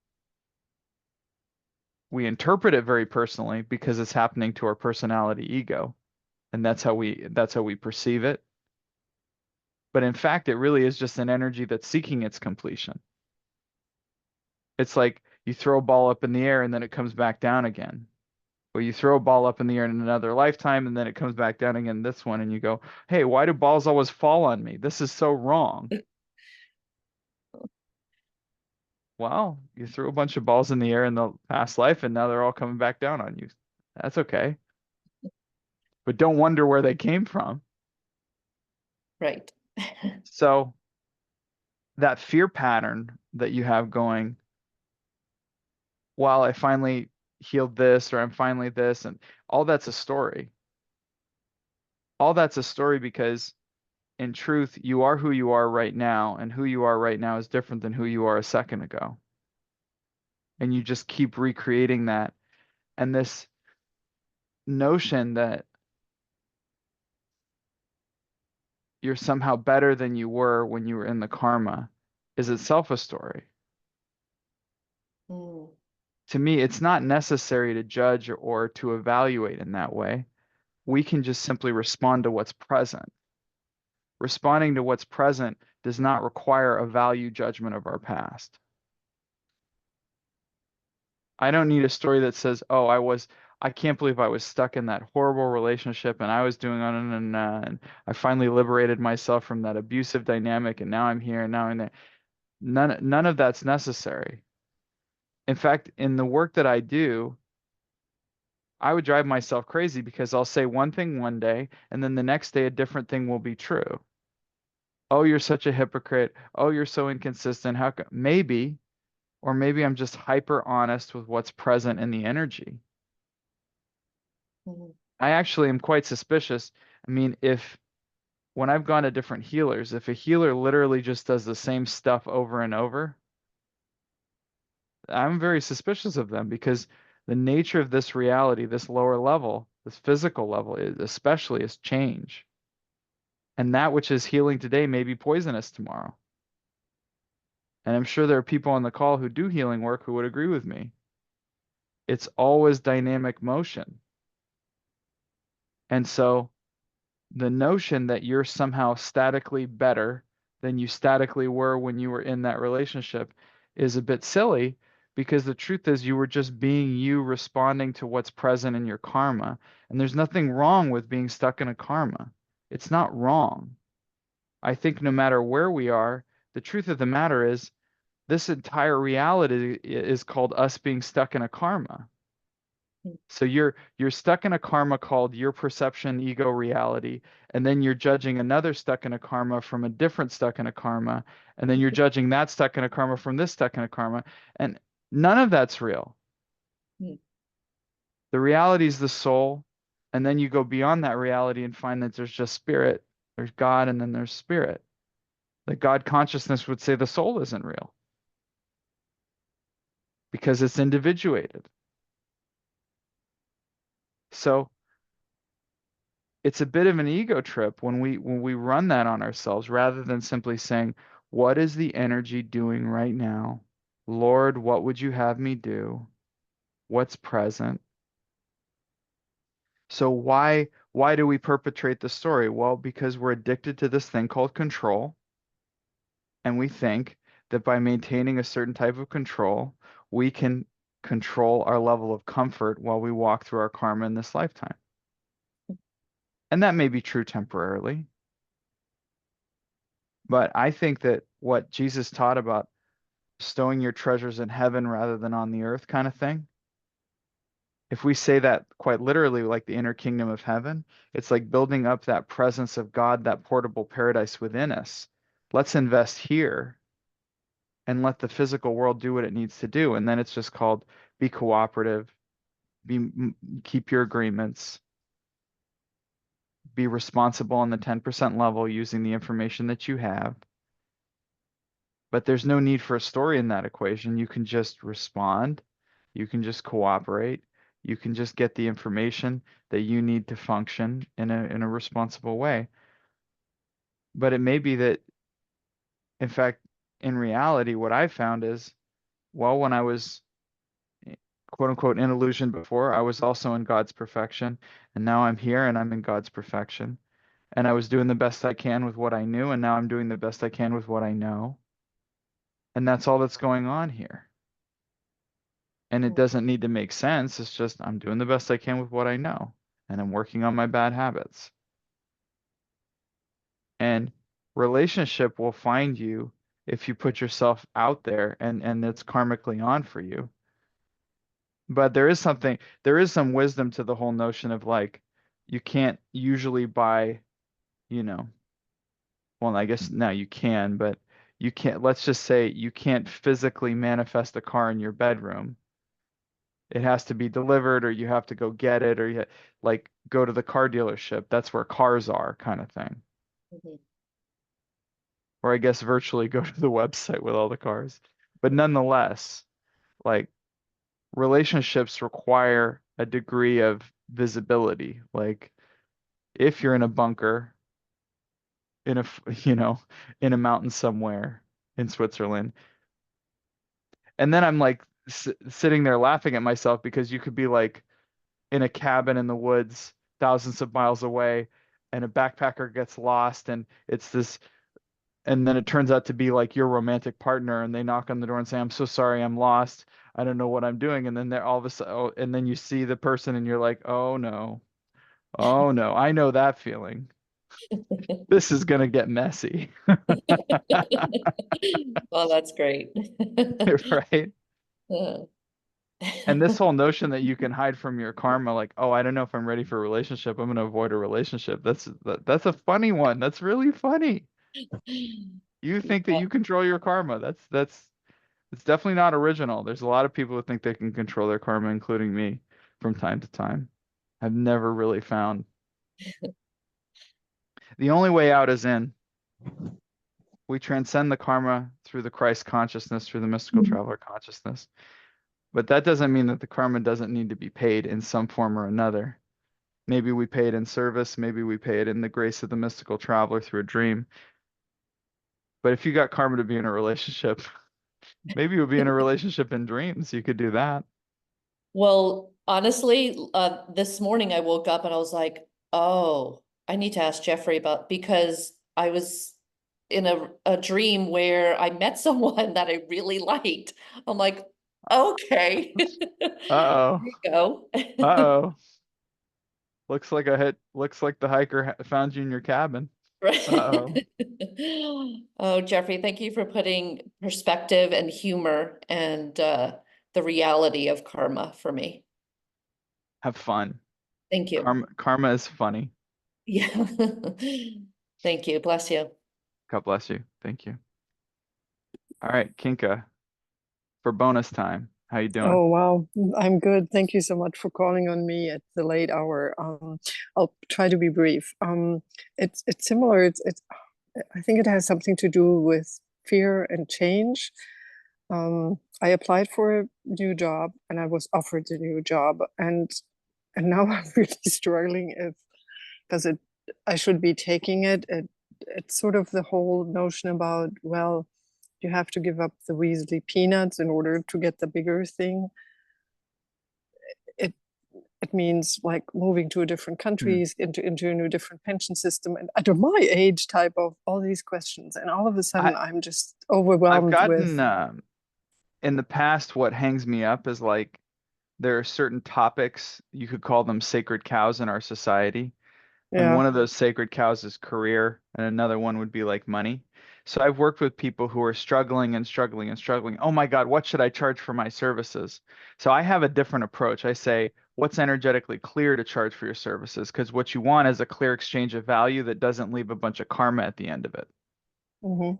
We interpret it very personally because it's happening to our personality ego, and that's how we perceive it. But in fact, it really is just an energy that's seeking its completion. It's like you throw a ball up in the air and then it comes back down again. Or you throw a ball up in the air in another lifetime and then it comes back down again this one, and you go, "Hey, why do balls always fall on me? This is so wrong." Well, you threw a bunch of balls in the air in the past life and now they're all coming back down on you. That's okay. But don't wonder where they came from. Right. So that fear pattern that you have going, "Well, I finally healed this," or "I'm finally this," and all that's a story. All that's a story because in truth, you are who you are right now, and who you are right now is different than who you are a second ago. And you just keep recreating that. And this notion that you're somehow better than you were when you were in the karma is itself a story. Mm. To me, it's not necessary to judge or to evaluate in that way. We can just simply respond to what's present. Responding to what's present does not require a value judgment of our past. I don't need a story that says, "Oh, I can't believe I was stuck in that horrible relationship and I was doing on and I finally liberated myself from that abusive dynamic and now I'm here and now I'm there." None of that's necessary. In fact, in the work that I do, I would drive myself crazy because I'll say one thing one day and then the next day a different thing will be true. Oh, you're such a hypocrite. Oh, you're so inconsistent. How come? Maybe, or maybe I'm just hyper honest with what's present in the energy. Mhm. I actually am quite suspicious. I mean, if when I've gone to different healers, if a healer literally just does the same stuff over and over, I'm very suspicious of them because the nature of this reality, this lower level, this physical level, especially is change. And that which is healing today may be poisonous tomorrow. And I'm sure there are people on the call who do healing work who would agree with me. It's always dynamic motion. And so the notion that you're somehow statically better than you statically were when you were in that relationship is a bit silly because the truth is you were just being you responding to what's present in your karma. And there's nothing wrong with being stuck in a karma. It's not wrong. I think no matter where we are, the truth of the matter is this entire reality is called us being stuck in a karma. So you're stuck in a karma called your perception ego reality, and then you're judging another stuck in a karma from a different stuck in a karma, and then you're judging that stuck in a karma from this stuck in a karma, and none of that's real. Mm. The reality is the soul, and then you go beyond that reality and find that there's just spirit, there's God, and then there's spirit. Like God consciousness would say the soul isn't real because it's individuated. So it's a bit of an ego trip when we run that on ourselves rather than simply saying, what is the energy doing right now? Lord, what would you have me do? What's present? So why do we perpetrate the story? Well, because we're addicted to this thing called control, and we think that by maintaining a certain type of control, we can control our level of comfort while we walk through our karma in this lifetime. And that may be true temporarily. But I think that what Jesus taught about stowing your treasures in heaven rather than on the earth kind of thing, if we say that quite literally, like the inner kingdom of heaven, it's like building up that presence of God, that portable paradise within us. Let's invest here and let the physical world do what it needs to do. And then it's just called be cooperative, keep your agreements, be responsible on the 10% level using the information that you have. But there's no need for a story in that equation. You can just respond. You can just cooperate. You can just get the information that you need to function in a responsible way. But it may be that, in fact, in reality, what I found is, well, when I was quote unquote in illusion before, I was also in God's perfection. And now I'm here and I'm in God's perfection. And I was doing the best I can with what I knew, and now I'm doing the best I can with what I know. And that's all that's going on here. And it doesn't need to make sense. It's just I'm doing the best I can with what I know, and I'm working on my bad habits. And relationship will find you if you put yourself out there and it's karmically on for you. But there is some wisdom to the whole notion of like you can't usually buy, you know, well, I guess now you can, but you can't, let's just say you can't physically manifest a car in your bedroom. It has to be delivered or you have to go get it or like go to the car dealership. That's where cars are kind of thing. Mhm. Or I guess virtually go to the website with all the cars. But nonetheless, like relationships require a degree of visibility. Like if you're in a bunker in a, in a mountain somewhere in Switzerland, and then I'm like sitting there laughing at myself because you could be like in a cabin in the woods thousands of miles away and a backpacker gets lost and it's this and then it turns out to be like your romantic partner and they knock on the door and say I'm so sorry I'm lost, I don't know what I'm doing, and then they're all of a sudden and then you see the person and you're like oh no, I know that feeling, this is gonna get messy. Well, that's great. Right. Uh, And this whole notion that you can hide from your karma, like, oh, I don't know if I'm ready for a relationship. I'm going to avoid a relationship. That's a funny one. That's really funny. You think that you control your karma. That's it's definitely not original. There's a lot of people who think they can control their karma, including me, from time to time. I've never really found the only way out is in. We transcend the karma through the Christ consciousness, through the mystical traveler consciousness. But that doesn't mean that the karma doesn't need to be paid in some form or another. Maybe we pay it in service, maybe we pay it in the grace of the mystical traveler through a dream. But if you got karma to be in a relationship, maybe you'll be in a relationship in dreams. You could do that. Well, honestly, this morning I woke up and I was like, oh, I need to ask Jeffrey because I was in a dream where I met someone that I really liked. I'm like, okay. Uh-oh. Here you go. Uh-oh. Looks like the hiker found you in your cabin. Uh-oh. Oh, Jeffrey, thank you for putting perspective and humor and the reality of karma for me. Have fun. Thank you. Karma is funny. Yeah. Thank you. Bless you. God bless you. Thank you. All right, Kinka, for bonus time. How you doing? Oh, wow. I'm good. Thank you so much for calling on me at the late hour. I'll try to be brief. It's similar. I think it has something to do with fear and change. I applied for a new job and I was offered a new job, and now I'm really struggling because I should be taking it. It's sort of the whole notion about, well, you have to give up the Weasley peanuts in order to get the bigger thing. It it means like moving to a different countries, into a new different pension system, and at my age type of all these questions. And all of a sudden I'm just I've overwhelmed with, gotten in the past, what hangs me up is like there are certain topics, you could call them sacred cows in our society. And yeah. one of those sacred cows is career, and another one would be like money. So I've worked with people who are struggling and struggling and struggling. Oh my God, what should I charge for my services? So I have a different approach. I say, what's energetically clear to charge for your services? Because what you want is a clear exchange of value that doesn't leave a bunch of karma at the end of it. Mm-hmm.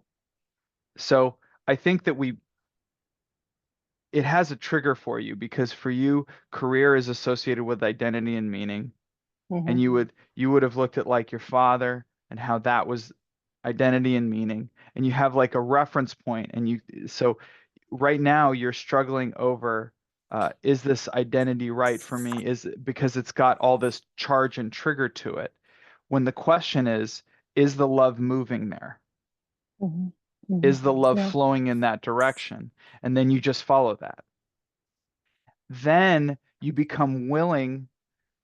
So I think that it has a trigger for you because for you, career is associated with identity and meaning. Mm-hmm. And you would have looked at like your father and how that was identity and meaning. And you have like a reference point, and so right now you're struggling over is this identity right for me? Is it because it's got all this charge and trigger to it? When the question is the love moving there? Mm-hmm. Mm-hmm. Is the love Yeah. flowing in that direction? And then you just follow that. Then you become willing,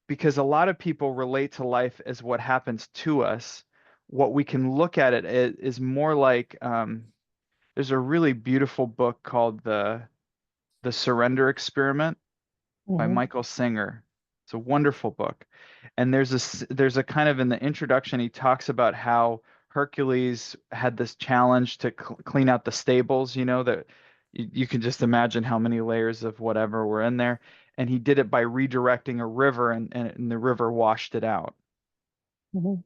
because a lot of people relate to life as what happens to us. What we can look at it is more like there's a really beautiful book called The Surrender Experiment by Mm-hmm. Michael Singer. It's a wonderful book. And there's a kind of, in the introduction, he talks about how Hercules had this challenge to clean out the stables, that you can just imagine how many layers of whatever were in there. And he did it by redirecting a river, and the river washed it out. Mm-hmm.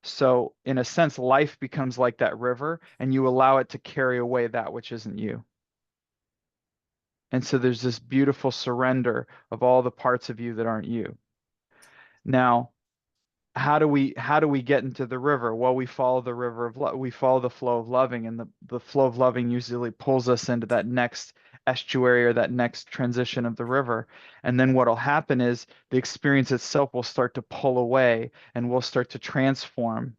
So in a sense, life becomes like that river, and you allow it to carry away that which isn't you. And so there's this beautiful surrender of all the parts of you that aren't you. Now, how do we get into the river? Well, we follow the river of love. We follow the flow of loving, and the flow of loving usually pulls us into that next estuary or that next transition of the river. And then what'll happen is the experience itself will start to pull away, and we'll start to transform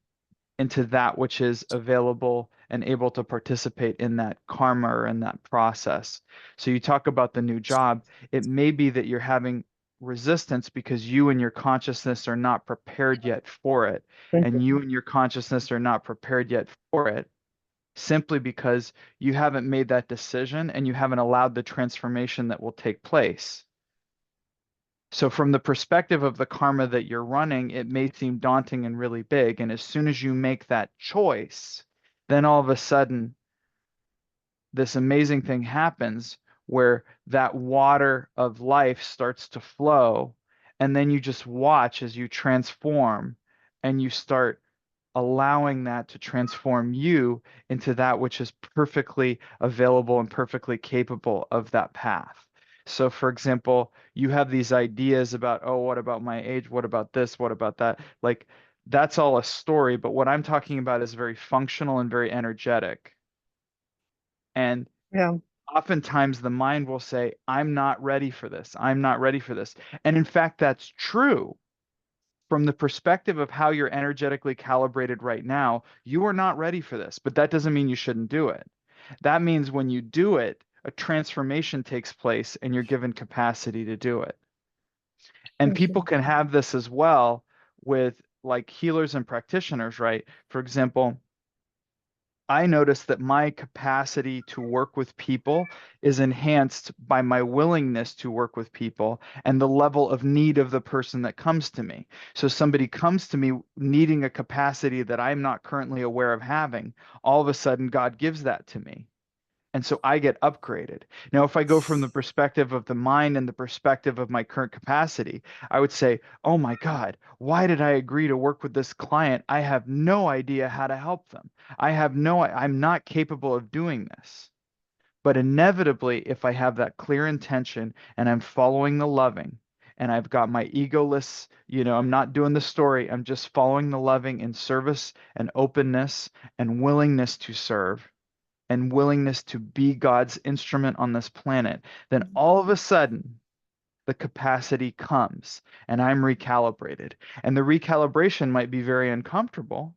into that which is available and able to participate in that karma or in that process. So you talk about the new job. It may be that you're having resistance because you and your consciousness are not prepared yet for it. And you and your consciousness are not prepared yet for it simply because you haven't made that decision and you haven't allowed the transformation that will take place. So from the perspective of the karma that you're running, it may seem daunting and really big. And as soon as you make that choice, then all of a sudden, this amazing thing happens where that water of life starts to flow, and then you just watch as you transform and you start allowing that to transform you into that which is perfectly available and perfectly capable of that path. So, for example, you have these ideas about, oh, what about my age? What about this? What about that? Like, that's all a story, but what I'm talking about is very functional and very energetic. And Yeah. oftentimes the mind will say, I'm not ready for this. I'm not ready for this. And in fact, that's true. From the perspective of how you're energetically calibrated right now, you are not ready for this, but that doesn't mean you shouldn't do it. That means when you do it, a transformation takes place and you're given capacity to do it. And Thank you. people can have this as well with like healers and practitioners, right? For example, I notice that my capacity to work with people is enhanced by my willingness to work with people and the level of need of the person that comes to me. So somebody comes to me needing a capacity that I'm not currently aware of having. All of a sudden, God gives that to me. And so I get upgraded. Now, if I go from the perspective of the mind and the perspective of my current capacity, I would say, oh my God, why did I agree to work with this client? I have no idea how to help them. I'm not capable of doing this. But inevitably, if I have that clear intention and I'm following the loving, and I've got my egoless, I'm not doing the story, I'm just following the loving in service and openness and willingness to serve and willingness to be God's instrument on this planet, then all of a sudden the capacity comes and I'm recalibrated. And the recalibration might be very uncomfortable.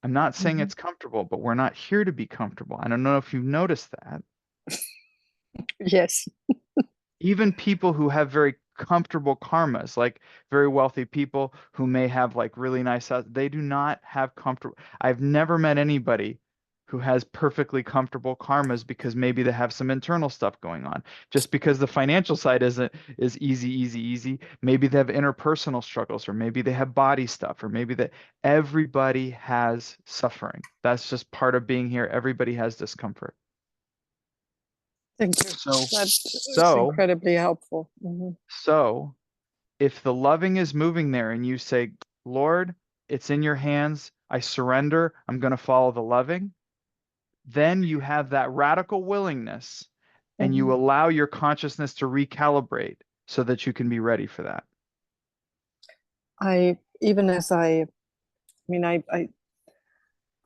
I'm not saying it's comfortable, but we're not here to be comfortable. I don't know if you've noticed that. Yes. Even people who have very comfortable karmas, like very wealthy people who may have like really nice house, they do not have comfortable. I've never met anybody who has perfectly comfortable karmas because maybe they have some internal stuff going on. Just because the financial side is easy. Maybe they have interpersonal struggles, or maybe they have body stuff, or maybe that everybody has suffering. That's just part of being here. Everybody has discomfort. Thank you. So, That's so incredibly helpful. So, if the loving is moving there and you say, Lord, it's in your hands, I surrender, I'm going to follow the loving, then you have that radical willingness and you allow your consciousness to recalibrate so that you can be ready for that. Even as I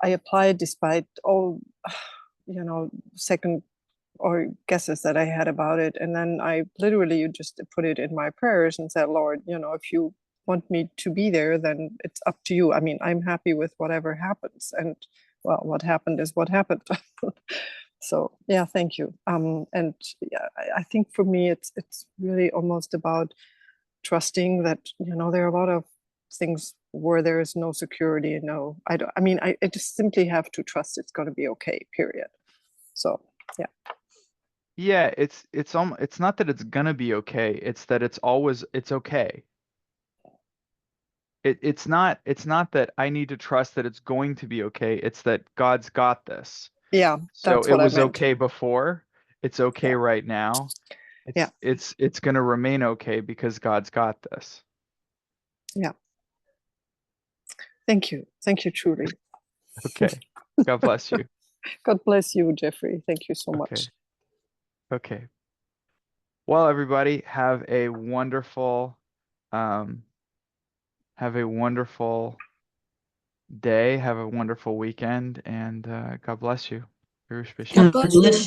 applied despite all, second or guesses that I had about it. And then I literally just put it in my prayers and said, Lord, if you want me to be there, then it's up to you. I mean, I'm happy with whatever happens. And well, what happened is what happened. So yeah, thank you. And yeah, I think for me, it's really almost about trusting that, there are a lot of things where there is no security. I just simply have to trust it's going to be okay, period. So yeah. Yeah, it's not that it's gonna be okay, it's that it's okay. It's not that I need to trust that it's going to be okay, it's that God's got this. Yeah, So that's it what I was meant. okay before, it's okay right now. Yeah. It's gonna remain okay because God's got this. Yeah. Thank you. Thank you, truly. Okay. God bless you. God bless you, Jeffrey. Thank you so much. Okay. Well, everybody, have a wonderful day, have a wonderful weekend, and God bless you. God bless you.